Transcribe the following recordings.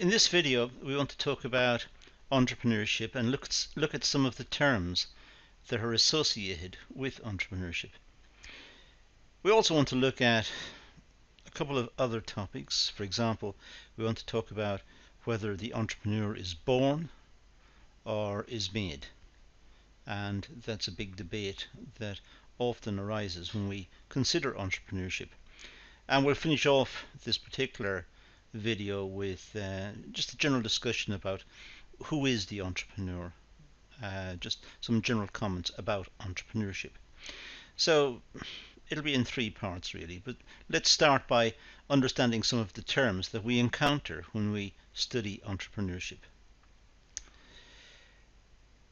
In this video we want to talk about entrepreneurship and look at some of the terms that are associated with entrepreneurship. We also want to look at a couple of other topics. For example, we want to talk about whether the entrepreneur is born or is made, and that's a big debate that often arises when we consider entrepreneurship. And we'll finish off this particular video with just a general discussion about who is the entrepreneur, just some general comments about entrepreneurship. So it'll be in three parts really, but let's start by understanding some of the terms that we encounter when we study entrepreneurship.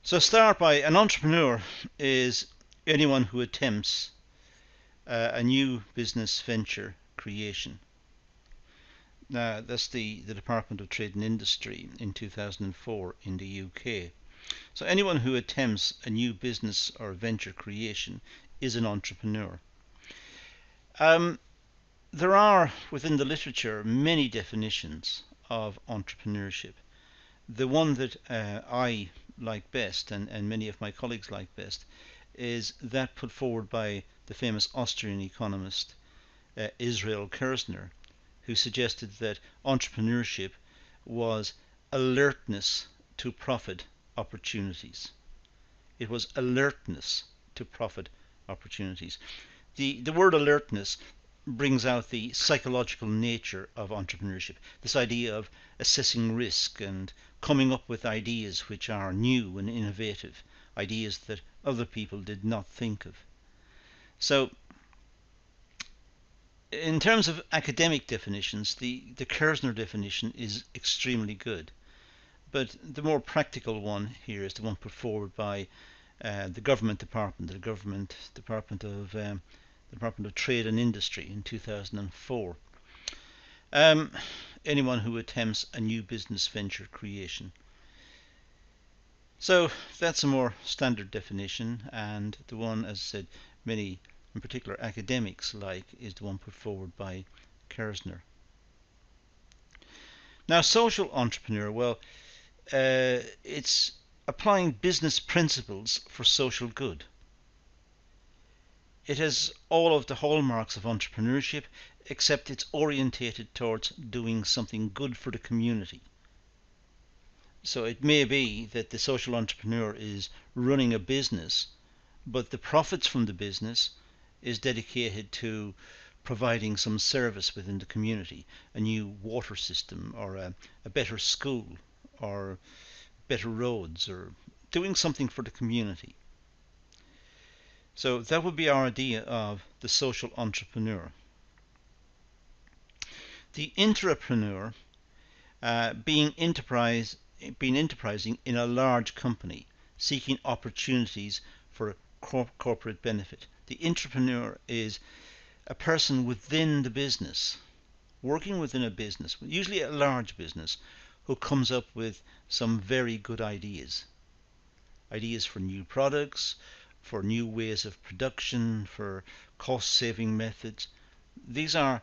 So start by, an entrepreneur is anyone who attempts a new business venture creation. Now, that's the Department of Trade and Industry in 2004 in the UK. So anyone who attempts a new business or venture creation is an entrepreneur. There are, within the literature, many definitions of entrepreneurship. The one that I like best, and many of my colleagues like best, is that put forward by the famous Austrian economist Israel Kirzner, who suggested that entrepreneurship was alertness to profit opportunities. It was alertness to profit opportunities. The word alertness brings out the psychological nature of entrepreneurship, this idea of assessing risk and coming up with ideas which are new and innovative, ideas that other people did not think of. So in terms of academic definitions, the Kirzner definition is extremely good, but the more practical one here is the one put forward by the government department, the Department of Trade and Industry in 2004. Anyone who attempts a new business venture creation. So that's a more standard definition, and the one, as I said, many in particular academics like, is the one put forward by Kirzner. Now, social entrepreneur, well, it's applying business principles for social good. It has all of the hallmarks of entrepreneurship, except it's orientated towards doing something good for the community. So it may be that the social entrepreneur is running a business, but the profits from the business is dedicated to providing some service within the community, a new water system or a better school or better roads, or doing something for the community. So that would be our idea of the social entrepreneur. The intrapreneur, being enterprising in a large company, seeking opportunities for corporate benefit. The intrapreneur is a person within the business, working within a business, usually a large business, who comes up with some very good ideas. Ideas for new products, for new ways of production, for cost-saving methods. These are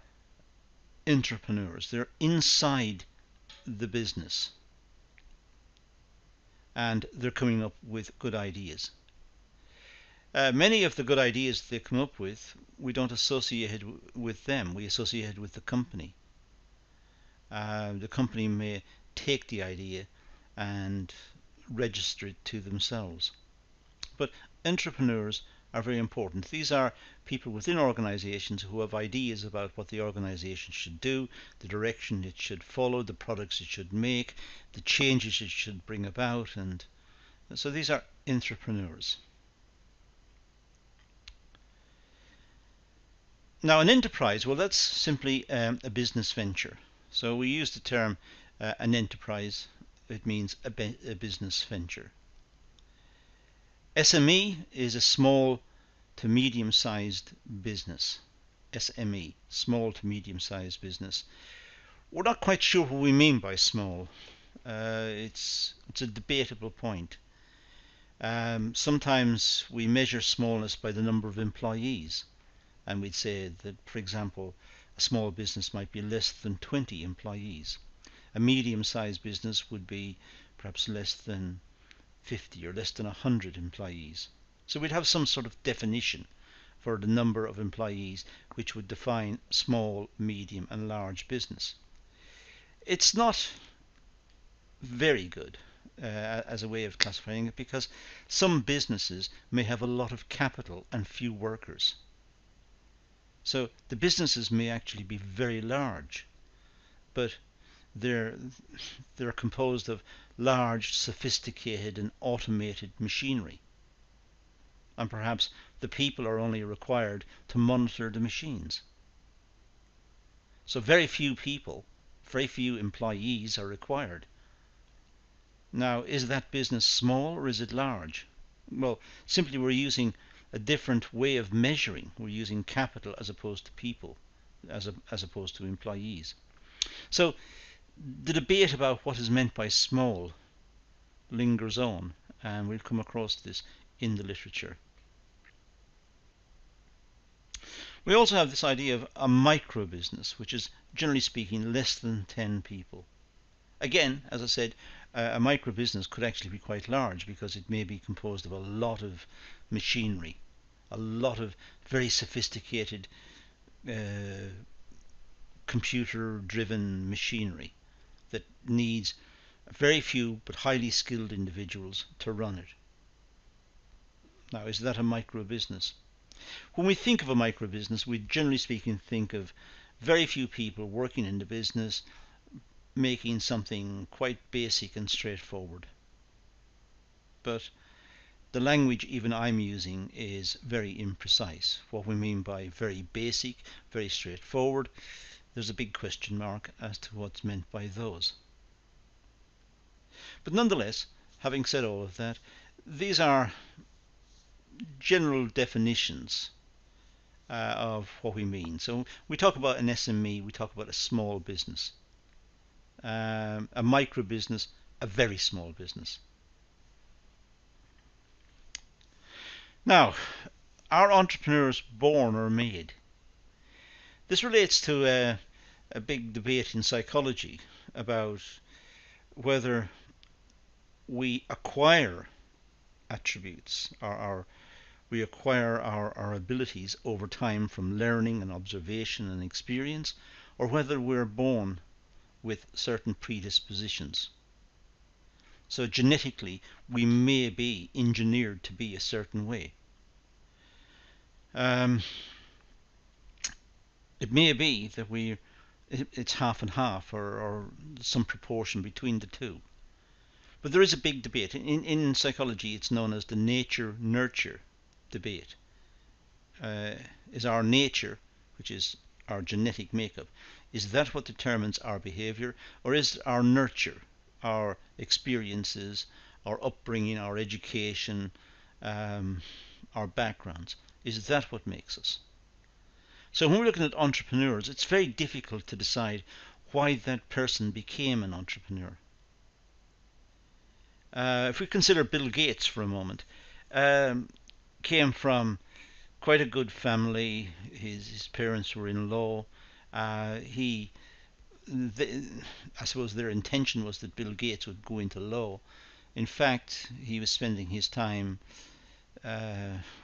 intrapreneurs. They're inside the business, and they're coming up with good ideas. Many of the good ideas they come up with, we don't associate it with them, we associate it with the company. The company may take the idea and register it to themselves. But entrepreneurs are very important. These are people within organizations who have ideas about what the organization should do, the direction it should follow, the products it should make, the changes it should bring about, and so these are entrepreneurs. Now, an enterprise, well, that's simply a business venture. So we use the term an enterprise. It means a business venture. SME is a small to medium-sized business. SME, small to medium-sized business. We're not quite sure what we mean by small. It's a debatable point. Sometimes we measure smallness by the number of employees, and we'd say that, for example, a small business might be less than 20 employees. A medium-sized business would be perhaps less than 50 or less than 100 employees. So we'd have some sort of definition for the number of employees which would define small, medium and large business. It's not very good as a way of classifying it, because some businesses may have a lot of capital and few workers. So the businesses may actually be very large, but they're composed of large, sophisticated and automated machinery, and perhaps the people are only required to monitor the machines. So very few people, very few employees are required. Now, is that business small or is it large? Well, simply we're using a different way of measuring. We're using capital as opposed to people, as opposed to employees. So the debate about what is meant by small lingers on, and we'll come across this in the literature. We also have this idea of a micro business, which is generally speaking less than 10 people. Again, as I said, a micro business could actually be quite large because it may be composed of a lot of machinery, a lot of very sophisticated computer-driven machinery that needs very few but highly skilled individuals to run it. Now, is that a micro business? When we think of a micro business, we generally speaking think of very few people working in the business, making something quite basic and straightforward. But the language even I'm using is very imprecise. What we mean by very basic, very straightforward, there's a big question mark as to what's meant by those. But nonetheless, having said all of that, these are general definitions of what we mean. So we talk about an SME, we talk about a small business. A micro business, a very small business. Now, are entrepreneurs born or made? This relates to a big debate in psychology about whether we acquire attributes or we acquire our abilities over time from learning and observation and experience, or whether we're born with certain predispositions. So genetically we may be engineered to be a certain way. It may be that it's half and half, or some proportion between the two. But there is a big debate. In psychology it's known as the nature-nurture debate. Is our nature, which is our genetic makeup, is that what determines our behavior, or is our nurture, our experiences, our upbringing, our education, our backgrounds, is that what makes us? So when we're looking at entrepreneurs, it's very difficult to decide why that person became an entrepreneur. If we consider Bill Gates for a moment, came from quite a good family. His parents were in law. I suppose their intention was that Bill Gates would go into law. In fact, he was spending his time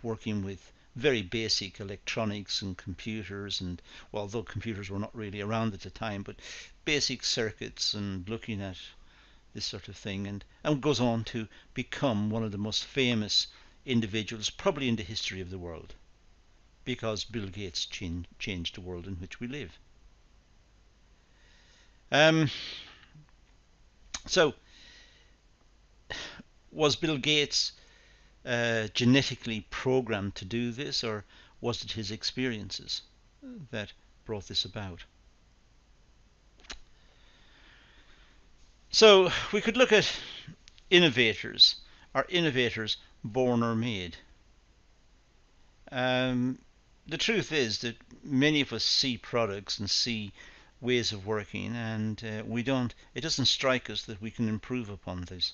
working with very basic electronics and computers, and well, although computers were not really around at the time, but basic circuits and looking at this sort of thing, and goes on to become one of the most famous individuals probably in the history of the world, because Bill Gates changed the world in which we live. So was Bill Gates genetically programmed to do this, or was it his experiences that brought this about? So we could look at innovators. Are innovators born or made? The truth is that many of us see products and see ways of working, and it doesn't strike us that we can improve upon this.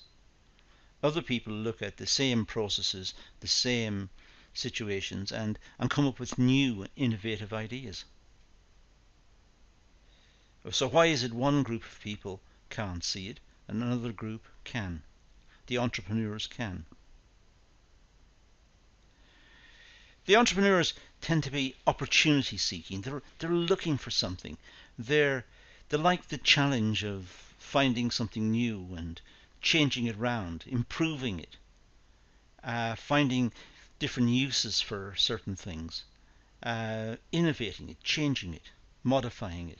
Other people look at the same processes, the same situations, and come up with new innovative ideas. So why is it one group of people can't see it and another group can. The entrepreneurs can. The entrepreneurs tend to be opportunity seeking. They're looking for something. They like the challenge of finding something new and changing it around, improving it, finding different uses for certain things, innovating it, changing it, modifying it.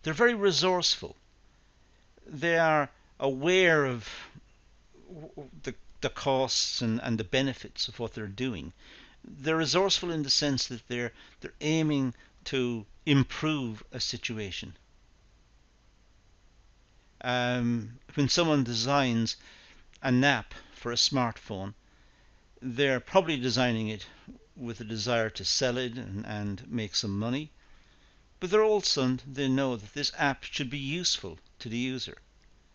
They're very resourceful. They are aware of the costs and the benefits of what they're doing. They're resourceful in the sense that they're aiming to improve a situation. When someone designs an app for a smartphone, they're probably designing it with a desire to sell it and make some money, but they know that this app should be useful to the user.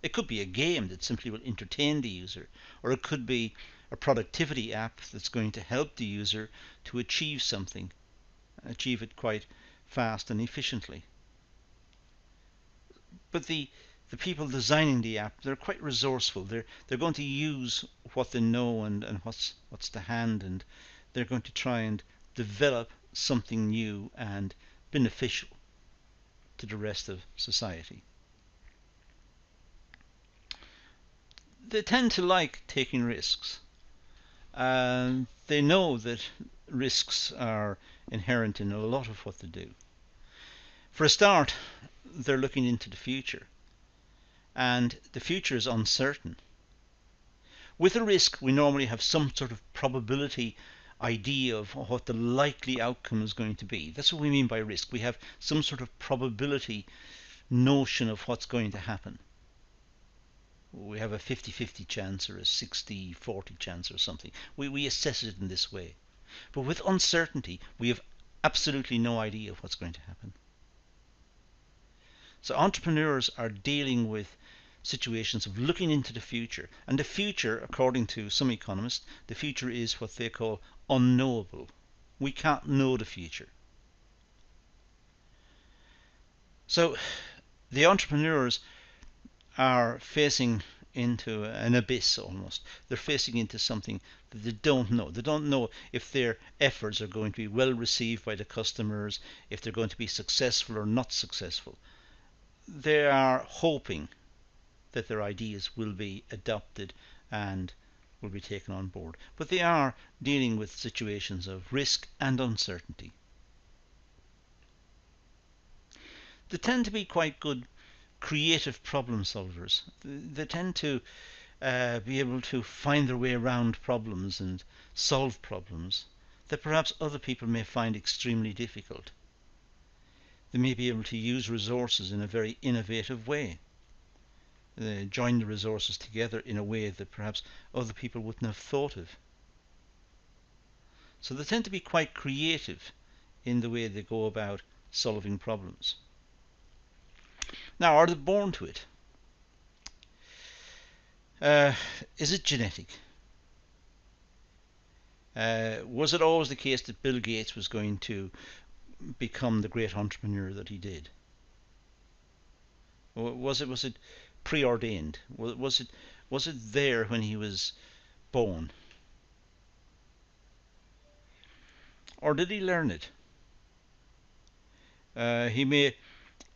It could be a game that simply will entertain the user, or it could be a productivity app that's going to help the user to achieve something, achieve it quite fast and efficiently. But the people designing the app, they're quite resourceful. They're going to use what they know and what's to hand, and they're going to try and develop something new and beneficial to the rest of society. They tend to like taking risks. They know that risks are inherent in a lot of what they do. For a start, they're looking into the future, and the future is uncertain. With a risk, we normally have some sort of probability idea of what the likely outcome is going to be. That's what we mean by risk. We have some sort of probability notion of what's going to happen. We have a 50-50 chance or a 60-40 chance or something. We assess it in this way. But with uncertainty, we have absolutely no idea of what's going to happen. So entrepreneurs are dealing with situations of looking into the future. And the future, according to some economists, the future is what they call unknowable. We can't know the future. So the entrepreneurs are facing into an abyss almost. They're facing into something that they don't know. They don't know if their efforts are going to be well received by the customers, if they're going to be successful or not successful. They are hoping that their ideas will be adopted and will be taken on board. But they are dealing with situations of risk and uncertainty. They tend to be quite good creative problem solvers. They tend to be able to find their way around problems and solve problems that perhaps other people may find extremely difficult. They may be able to use resources in a very innovative way. They join the resources together in a way that perhaps other people wouldn't have thought of. So they tend to be quite creative in the way they go about solving problems. Now, are they born to it? Is it genetic? Was it always the case that Bill Gates was going to become the great entrepreneur that he did? Was it preordained? Was it there when he was born? Or did he learn it? He may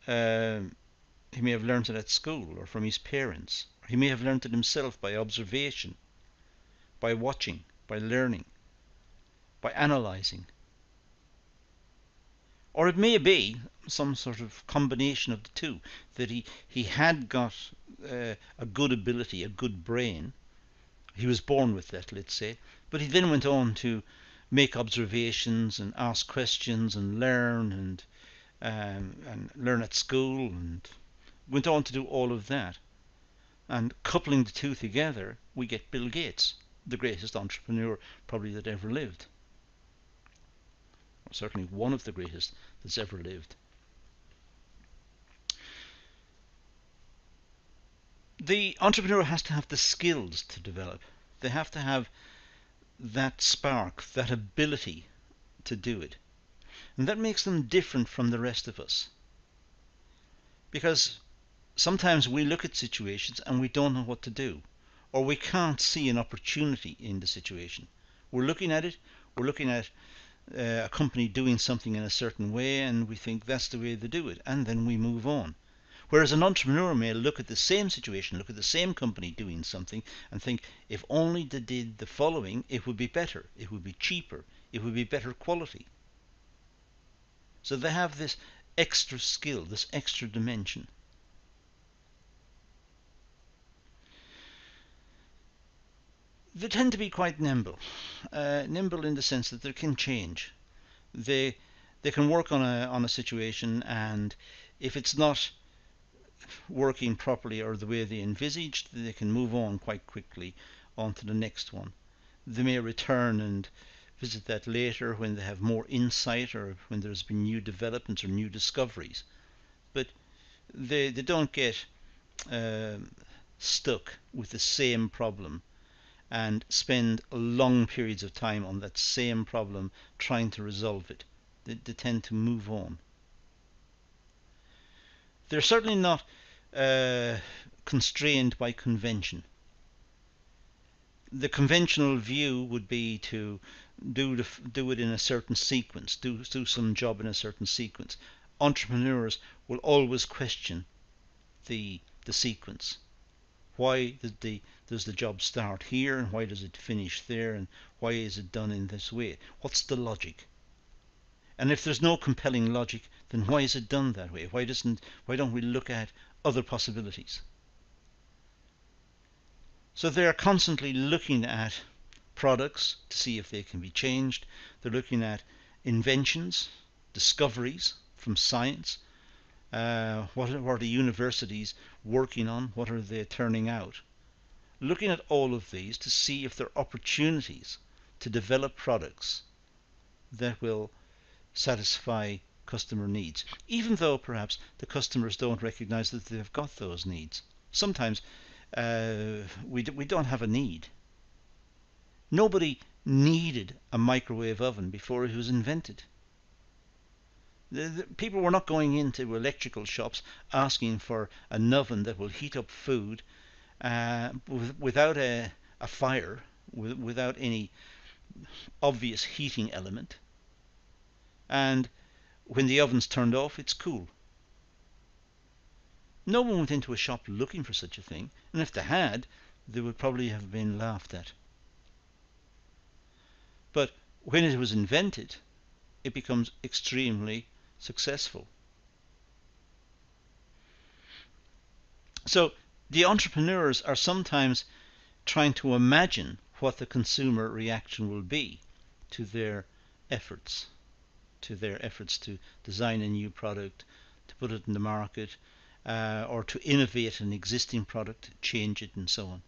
have learned it at school or from his parents. He may have learned it himself by observation, by watching, by learning, by analysing. Or it may be some sort of combination of the two, that he had got a good ability, a good brain. He was born with that, let's say, but he then went on to make observations and ask questions and learn and learn at school and went on to do all of that. And coupling the two together, we get Bill Gates, the greatest entrepreneur probably that ever lived. Or certainly one of the greatest that's ever lived. The entrepreneur has to have the skills to develop. They have to have that spark, that ability to do it. And that makes them different from the rest of us. Because sometimes we look at situations and we don't know what to do, or we can't see an opportunity in the situation. We're looking at it, we're looking at a company doing something in a certain way, and we think that's the way they do it, and then we move on. Whereas an entrepreneur may look at the same situation, look at the same company doing something, and think, if only they did the following, it would be better, it would be cheaper, it would be better quality. So they have this extra skill, this extra dimension. They tend to be quite nimble. Nimble in the sense that they can change. They they can work on a situation, and if it's not working properly or the way they envisaged, they can move on quite quickly on to the next one. They may return and visit that later when they have more insight or when there's been new developments or new discoveries. But they don't get uh, stuck with the same problem and spend long periods of time on that same problem trying to resolve it. They tend to move on. They're certainly not constrained by convention. The conventional view would be to do it in a certain sequence, do some job in a certain sequence. Entrepreneurs will always question the sequence. Why does the job start here, and why does it finish there, and why is it done in this way? What's the logic? And if there's no compelling logic, then why is it done that way? Why don't we look at other possibilities? So they are constantly looking at products to see if they can be changed. They're looking at inventions, discoveries from science. What are the universities working on? What are they turning out? Looking at all of these to see if there are opportunities to develop products that will satisfy customer needs, even though perhaps the customers don't recognize that they've got those needs. Sometimes we don't have a need. Nobody needed a microwave oven before it was invented. People were not going into electrical shops asking for an oven that will heat up food without a fire, without any obvious heating element. And when the oven's turned off, it's cool. No one went into a shop looking for such a thing, and if they had, they would probably have been laughed at. But when it was invented, it becomes extremely successful. So the entrepreneurs are sometimes trying to imagine what the consumer reaction will be to their efforts, to design a new product, to put it in the market, or to innovate an existing product, change it, and so on.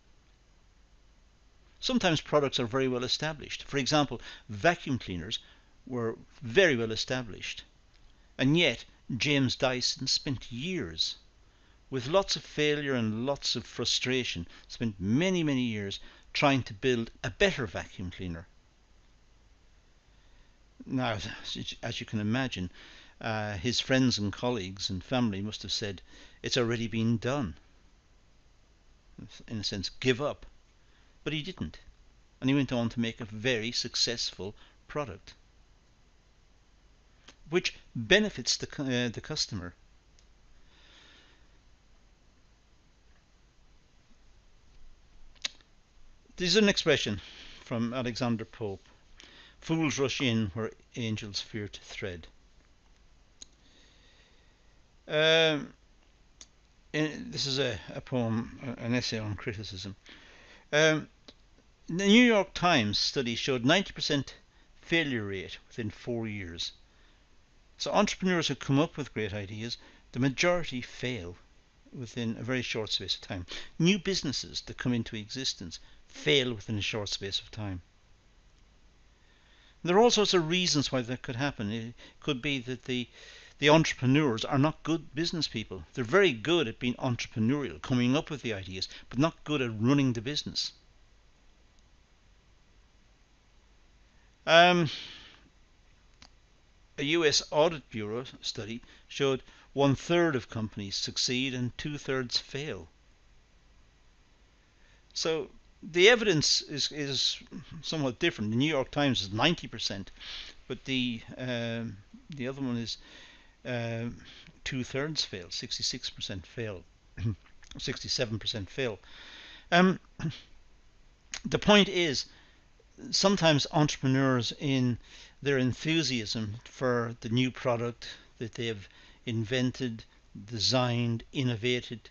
Sometimes products are very well established. For example, vacuum cleaners were very well established, and yet James Dyson spent years, with lots of failure and lots of frustration, spent many, many years trying to build a better vacuum cleaner. Now, as you can imagine, his friends and colleagues and family must have said, it's already been done. In a sense, give up. But he didn't. And he went on to make a very successful product, which benefits the customer. This is an expression from Alexander Pope: fools rush in where angels fear to tread. This is a poem, an essay on criticism. The New York Times study showed 90% failure rate within 4 years. So entrepreneurs who come up with great ideas, the majority fail within a very short space of time. New businesses that come into existence fail within a short space of time. There are all sorts of reasons why that could happen. It could be that the entrepreneurs are not good business people. They're very good at being entrepreneurial, coming up with the ideas, but not good at running the business. A US Audit Bureau study showed 1/3 of companies succeed and 2/3 fail. So the evidence is somewhat different. The New York Times is 90%, but the other one is 2/3 fail, 66% fail, 67% fail. The point is, sometimes entrepreneurs, in their enthusiasm for the new product that they have invented, designed, innovated,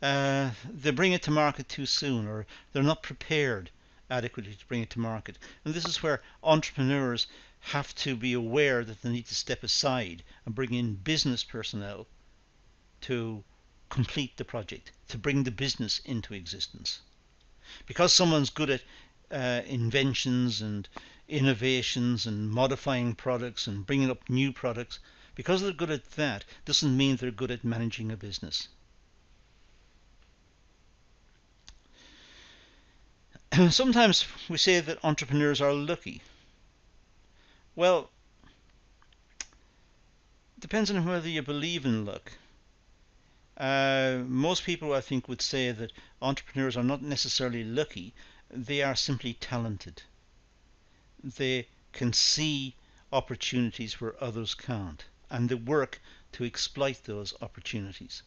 they bring it to market too soon, or they're not prepared adequately to bring it to market. And this is where entrepreneurs have to be aware that they need to step aside and bring in business personnel to complete the project, to bring the business into existence. Because someone's good at inventions and innovations and modifying products and bringing up new products, because they're good at that doesn't mean they're good at managing a business. Sometimes we say that entrepreneurs are lucky. Well, it depends on whether you believe in luck. Most people, I think, would say that entrepreneurs are not necessarily lucky, they are simply talented. They can see opportunities where others can't, and they work to exploit those opportunities.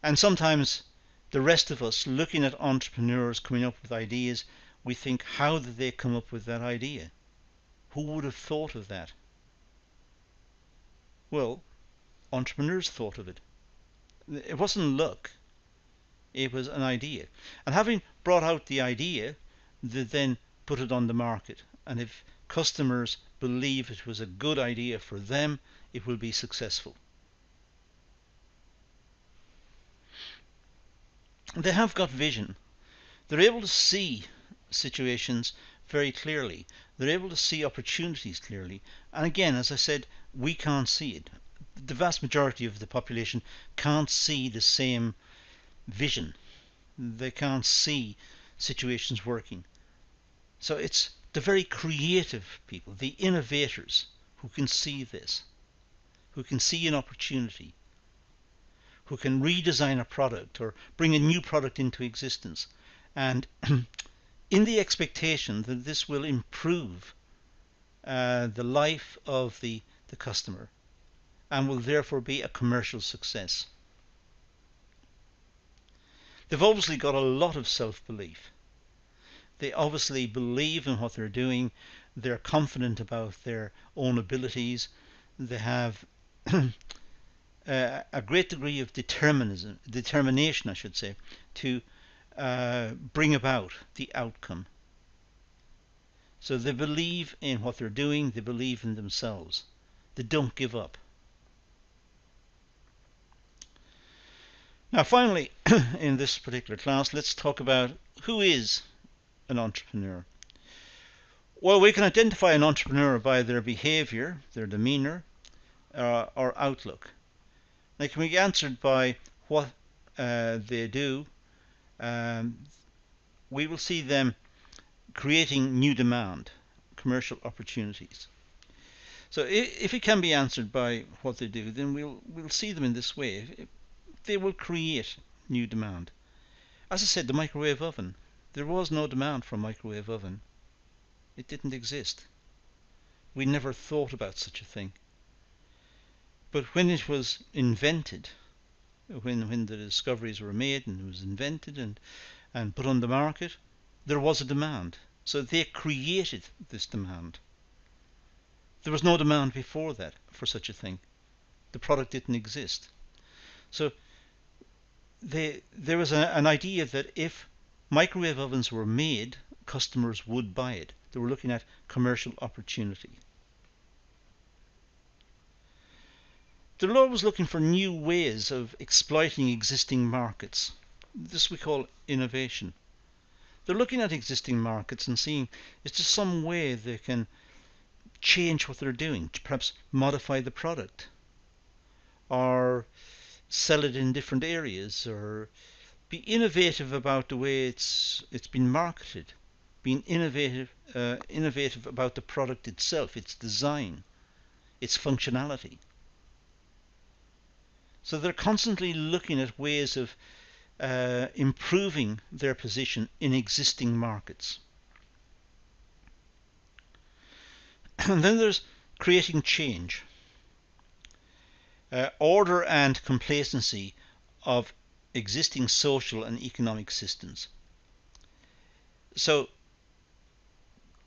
And sometimes the rest of us, looking at entrepreneurs coming up with ideas, we think, how did they come up with that idea? Who would have thought of that? Well, entrepreneurs thought of it. It wasn't luck, it was an idea. And having brought out the idea, they then put it on the market. And if customers believe it was a good idea for them, it will be successful. They have got vision. They're able to see situations very clearly. They're able to see opportunities clearly. And again, as I said, we can't see it. The vast majority of the population can't see the same vision. They can't see situations working. So it's the very creative people, the innovators, who can see this, who can see an opportunity, who can redesign a product or bring a new product into existence, and in the expectation that this will improve the life of the customer and will therefore be a commercial success. They've obviously got a lot of self-belief. They obviously believe in what they're doing. They're confident about their own abilities. They have a great degree of determination, I should say, to bring about the outcome. So they believe in what they're doing. They believe in themselves. They don't give up. Now, finally, in this particular class, let's talk about who is an entrepreneur. Well, we can identify an entrepreneur by their behavior, their demeanor, or outlook. They can be answered by what they do. We will see them creating new demand, commercial opportunities. So if it can be answered by what they do, then we'll see them in this way. They will create new demand. As I said, the microwave oven. There was no demand for a microwave oven. It didn't exist. We never thought about such a thing. But when it was invented, when the discoveries were made and it was invented and put on the market, there was a demand. So they created this demand. There was no demand before that for such a thing. The product didn't exist. So there was an idea that if microwave ovens were made, customers would buy it. They were looking at commercial opportunity. They're always looking for new ways of exploiting existing markets. This we call innovation. They're looking at existing markets and seeing, is there some way they can change what they're doing, perhaps modify the product, or sell it in different areas, or be innovative about the way it's been marketed, being innovative about the product itself, its design, its functionality. So they're constantly looking at ways of improving their position in existing markets. And then there's creating change. Order and complacency of existing social and economic systems. So,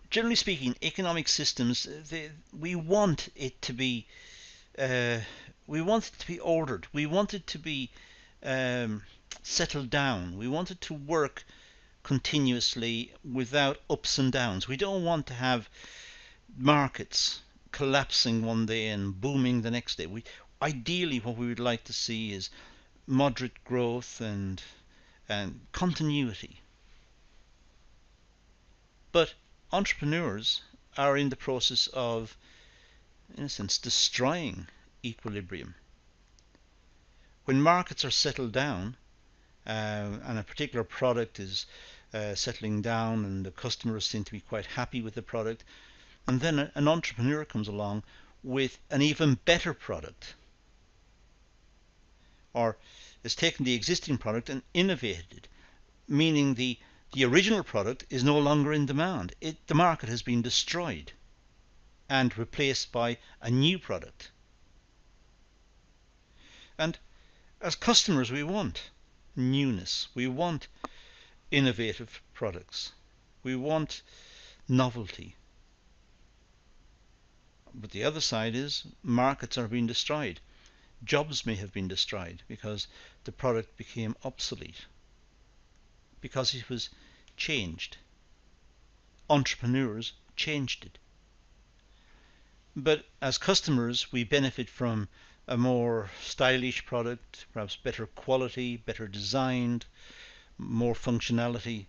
generally speaking, economic systems, we want it to be ordered. We want it to be settled down. We want it to work continuously without ups and downs. We don't want to have markets collapsing one day and booming the next day. Ideally, what we would like to see is moderate growth and continuity. But entrepreneurs are in the process of, in a sense, destroying equilibrium. When markets are settled down and a particular product is settling down and the customers seem to be quite happy with the product, and then an entrepreneur comes along with an even better product, or has taken the existing product and innovated it, meaning the original product is no longer in demand. The market has been destroyed and replaced by a new product. And as customers, we want newness. We want innovative products. We want novelty. But the other side is markets are being destroyed. Jobs may have been destroyed because the product became obsolete, because it was changed. Entrepreneurs changed it. But as customers, we benefit from a more stylish product, perhaps better quality, better designed, more functionality.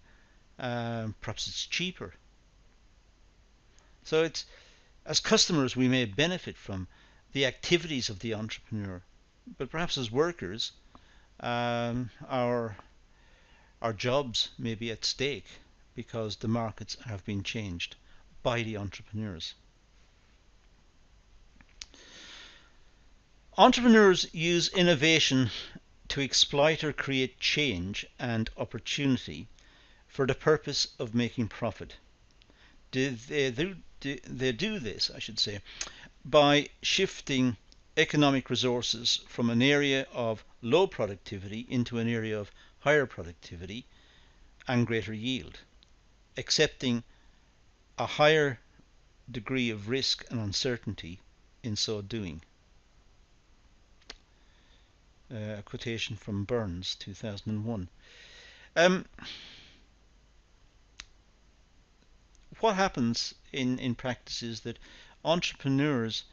Perhaps it's cheaper. So as customers, we may benefit from the activities of the entrepreneur, but perhaps as workers, our jobs may be at stake because the markets have been changed by the entrepreneurs. Entrepreneurs use innovation to exploit or create change and opportunity for the purpose of making profit. They do this, I should say, by shifting economic resources from an area of low productivity into an area of higher productivity and greater yield, accepting a higher degree of risk and uncertainty in so doing. A quotation from Burns, 2001. What happens in practice is that entrepreneurs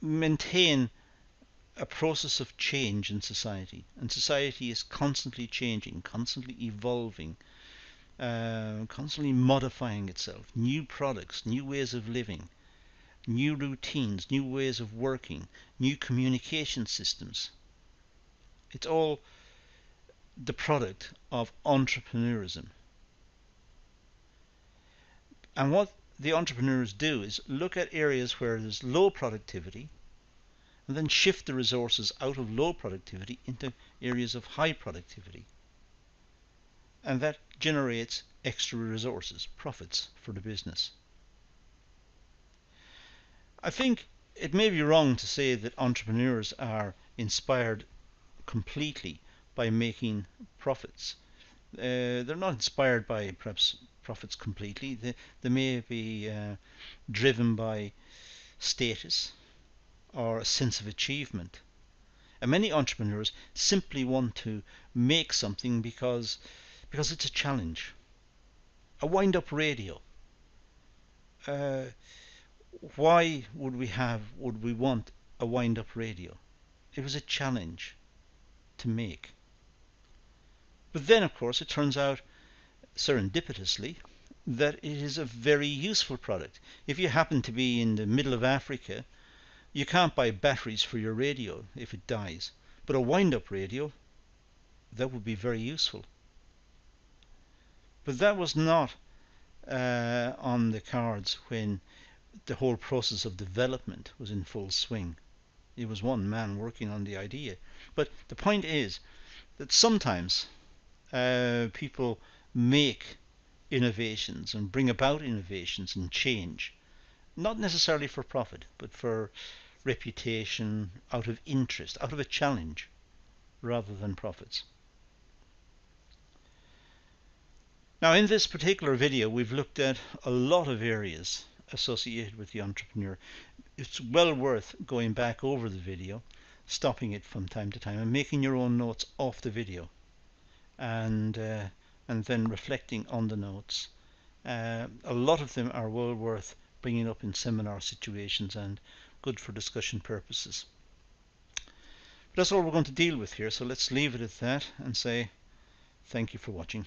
maintain a process of change in society, and society is constantly changing, constantly evolving, constantly modifying itself. New products, new ways of living, new routines, new ways of working, new communication systems. It's all the product of entrepreneurism. And what the entrepreneurs do is look at areas where there's low productivity and then shift the resources out of low productivity into areas of high productivity. And that generates extra resources, profits for the business. I think it may be wrong to say that entrepreneurs are inspired completely by making profits. They're not inspired by perhaps profits completely. They may be driven by status or a sense of achievement. And many entrepreneurs simply want to make something because it's a challenge. A wind-up radio. Why would we want a wind-up radio? It was a challenge to make. But then, of course, it turns out serendipitously that it is a very useful product. If you happen to be in the middle of Africa, you can't buy batteries for your radio if it dies. But a wind-up radio, that would be very useful. But that was not on the cards when the whole process of development was in full swing. It was one man working on the idea. But the point is that sometimes people make innovations and bring about innovations and change, not necessarily for profit, but for reputation, out of interest, out of a challenge, rather than profits. Now, in this particular video, we've looked at a lot of areas associated with the entrepreneur. It's well worth going back over the video, stopping it from time to time, and making your own notes off the video, and then reflecting on the notes. A lot of them are well worth bringing up in seminar situations and good for discussion purposes. But that's all we're going to deal with here, so let's leave it at that and say thank you for watching.